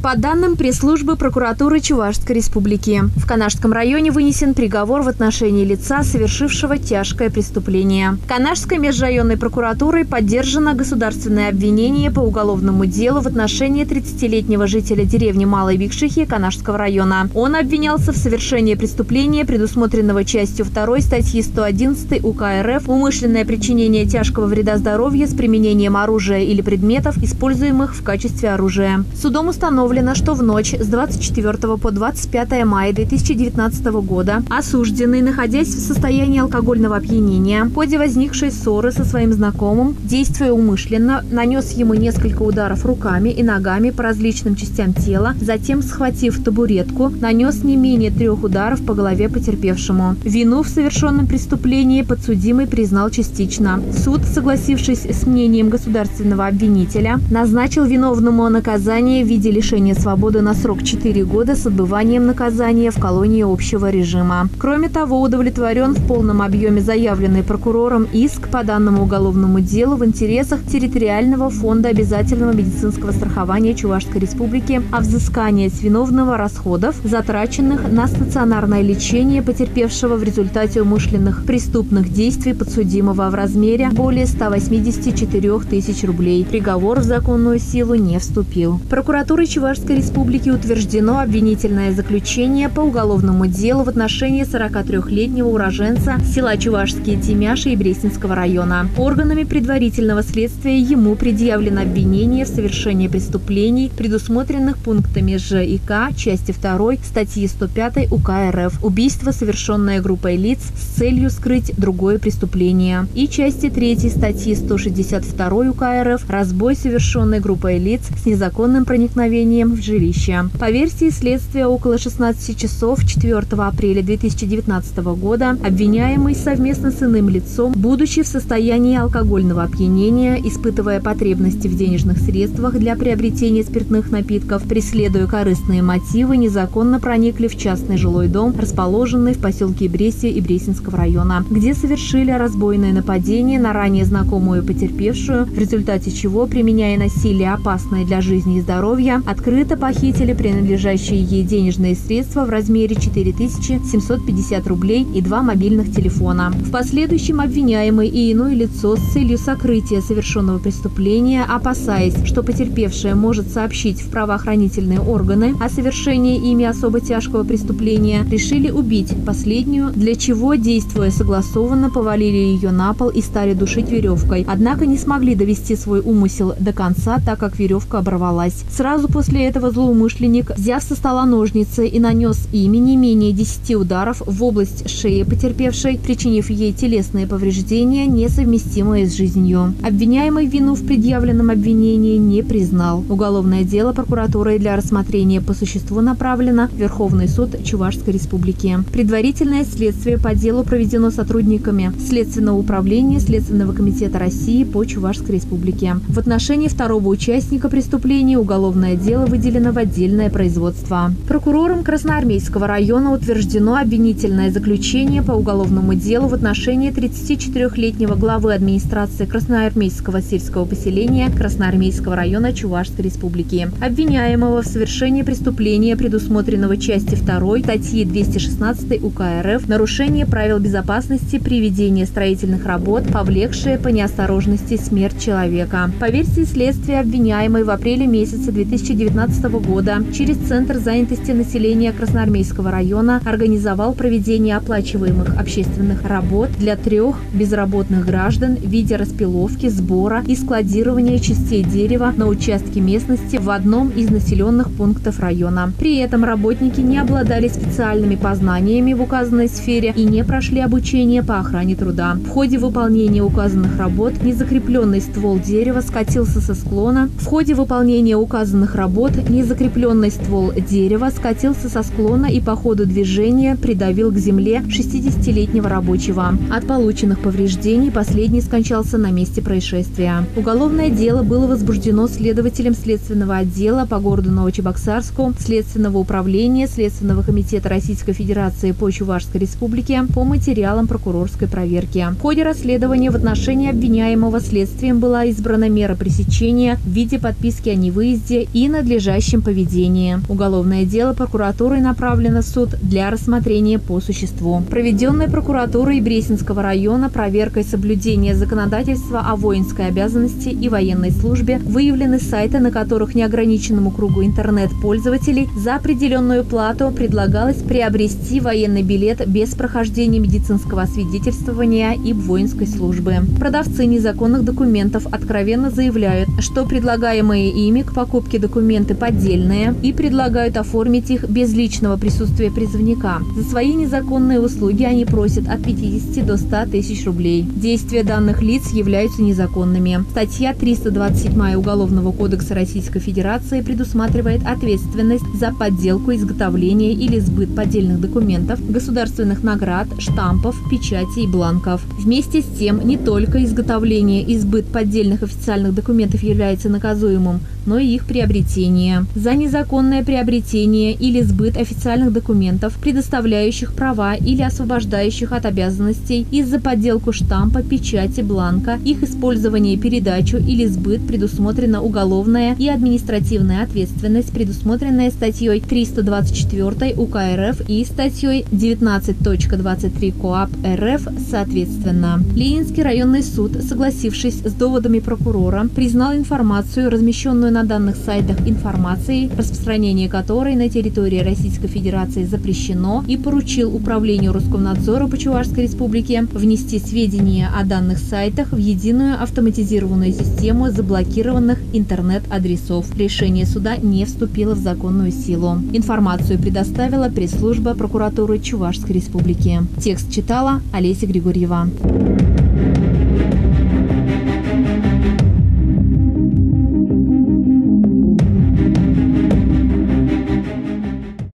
По данным пресс-службы прокуратуры Чувашской Республики, в Канашском районе вынесен приговор в отношении лица, совершившего тяжкое преступление. Канашской межрайонной прокуратурой поддержано государственное обвинение по уголовному делу в отношении 30-летнего жителя деревни Малой Викшихи Канашского района. Он обвинялся в совершении преступления, предусмотренного частью 2 статьи 111 УК РФ «Умышленное причинение тяжкого вреда здоровью с применением оружия или предметов, используемых в качестве оружия». Судом установлено, что в ночь с 24 по 25 мая 2019 года осужденный, находясь в состоянии алкогольного опьянения, в ходе возникшей ссоры со своим знакомым, действуя умышленно, нанес ему несколько ударов руками и ногами по различным частям тела, затем, схватив табуретку, нанес не менее 3 ударов по голове потерпевшему. Вину в совершенном преступлении подсудимый признал частично. Суд, согласившись с мнением государственного обвинителя, назначил виновному наказание в виде лишения свободы на срок 4 года с отбыванием наказания в колонии общего режима. Кроме того, удовлетворен в полном объеме заявленный прокурором иск по данному уголовному делу в интересах территориального фонда обязательного медицинского страхования Чувашской Республики о взыскании с виновного расходов, затраченных на стационарное лечение потерпевшего в результате умышленных преступных действий подсудимого в размере более 184 тысяч рублей. Приговор в законную силу не вступил. Прокуратурой Чувашской Республики утверждено обвинительное заключение по уголовному делу в отношении 43-летнего уроженца села Чувашские Темяши и Брестинского района. Органами предварительного следствия ему предъявлено обвинение в совершении преступлений, предусмотренных пунктами Ж и К части 2 статьи 105 УК РФ «Убийство, совершенное группой лиц с целью скрыть другое преступление» и части 3 статьи 162 УК РФ «Разбой, совершенный группой лиц с незаконным проникновением в жилище». По версии следствия, около 16 часов 4 апреля 2019 года обвиняемый совместно с иным лицом, будучи в состоянии алкогольного опьянения, испытывая потребности в денежных средствах для приобретения спиртных напитков, преследуя корыстные мотивы, незаконно проникли в частный жилой дом, расположенный в поселке Брестье и Брестинского района, где совершили разбойное нападение на ранее знакомую потерпевшую, в результате чего, применяя насилие, опасное для жизни и здоровья, открыто похитили принадлежащие ей денежные средства в размере 4750 рублей и 2 мобильных телефона. В последующем обвиняемый и иное лицо с целью сокрытия совершенного преступления, опасаясь, что потерпевшая может сообщить в правоохранительные органы о совершении ими особо тяжкого преступления, решили убить последнюю, для чего, действуя согласованно, повалили ее на пол и стали душить веревкой. Однако не смогли довести свой умысел до конца, так как веревка оборвалась. Сразу после этого злоумышленник, взяв со стола ножницы, и нанес ими не менее 10 ударов в область шеи потерпевшей, причинив ей телесные повреждения, несовместимые с жизнью. Обвиняемый вину в предъявленном обвинении не признал. Уголовное дело прокуратурой для рассмотрения по существу направлено в Верховный суд Чувашской Республики. Предварительное следствие по делу проведено сотрудниками Следственного управления Следственного комитета России по Чувашской Республике. В отношении второго участника преступления уголовное дело выделено в отдельное производство. Прокурором Красноармейского района утверждено обвинительное заключение по уголовному делу в отношении 34-летнего главы администрации Красноармейского сельского поселения Красноармейского района Чувашской Республики, обвиняемого в совершении преступления, предусмотренного части 2 статьи 216 УК РФ «Нарушение правил безопасности при ведении строительных работ, повлекшее по неосторожности смерть человека». По версии следствия, обвиняемый в апреле месяца 2019 года через Центр занятости населения Красноармейского района организовал проведение оплачиваемых общественных работ для 3 безработных граждан в виде распиловки, сбора и складирования частей дерева на участке местности в одном из населенных пунктов района. При этом работники не обладали специальными познаниями в указанной сфере и не прошли обучение по охране труда. В ходе выполнения указанных работ незакрепленный ствол дерева скатился со склона. В ходе выполнения указанных работ незакрепленный ствол дерева скатился со склона и по ходу движения придавил к земле 60-летнего рабочего. От полученных повреждений последний скончался на месте происшествия. Уголовное дело было возбуждено следователем Следственного отдела по городу Новочебоксарску, Следственного управления Следственного комитета Российской Федерации по Чувашской Республике по материалам прокурорской проверки. В ходе расследования в отношении обвиняемого следствием была избрана мера пресечения в виде подписки о невыезде и надлежащего ненадлежащем поведении. Уголовное дело прокуратурой направлено в суд для рассмотрения по существу. Проведенная прокуратурой Бресенского района проверкой соблюдения законодательства о воинской обязанности и военной службе выявлены сайты, на которых неограниченному кругу интернет-пользователей за определенную плату предлагалось приобрести военный билет без прохождения медицинского освидетельствования и воинской службы. Продавцы незаконных документов откровенно заявляют, что предлагаемые ими к покупке документы поддельные и предлагают оформить их без личного присутствия призывника. За свои незаконные услуги они просят от 50 до 100 тысяч рублей. Действия данных лиц являются незаконными. Статья 327 Уголовного кодекса Российской Федерации предусматривает ответственность за подделку, изготовление или сбыт поддельных документов, государственных наград, штампов, печатей и бланков. Вместе с тем, не только изготовление и сбыт поддельных официальных документов является наказуемым, но и их приобретение. За незаконное приобретение или сбыт официальных документов, предоставляющих права или освобождающих от обязанностей, и за подделку штампа, печати, бланка, их использование, передачу или сбыт предусмотрена уголовная и административная ответственность, предусмотренная статьей 324 УК РФ и статьей 19.23 КоАП РФ соответственно. Ленинский районный суд, согласившись с доводами прокурора, признал информацию, размещенную на данных сайтах, информацией, распространение которой на территории Российской Федерации запрещено, и поручил Управлению Роскомнадзора по Чувашской Республике внести сведения о данных сайтах в единую автоматизированную систему заблокированных интернет-адресов. Решение суда не вступило в законную силу. Информацию предоставила пресс-служба прокуратуры Чувашской Республики. Текст читала Олеся Григорьева.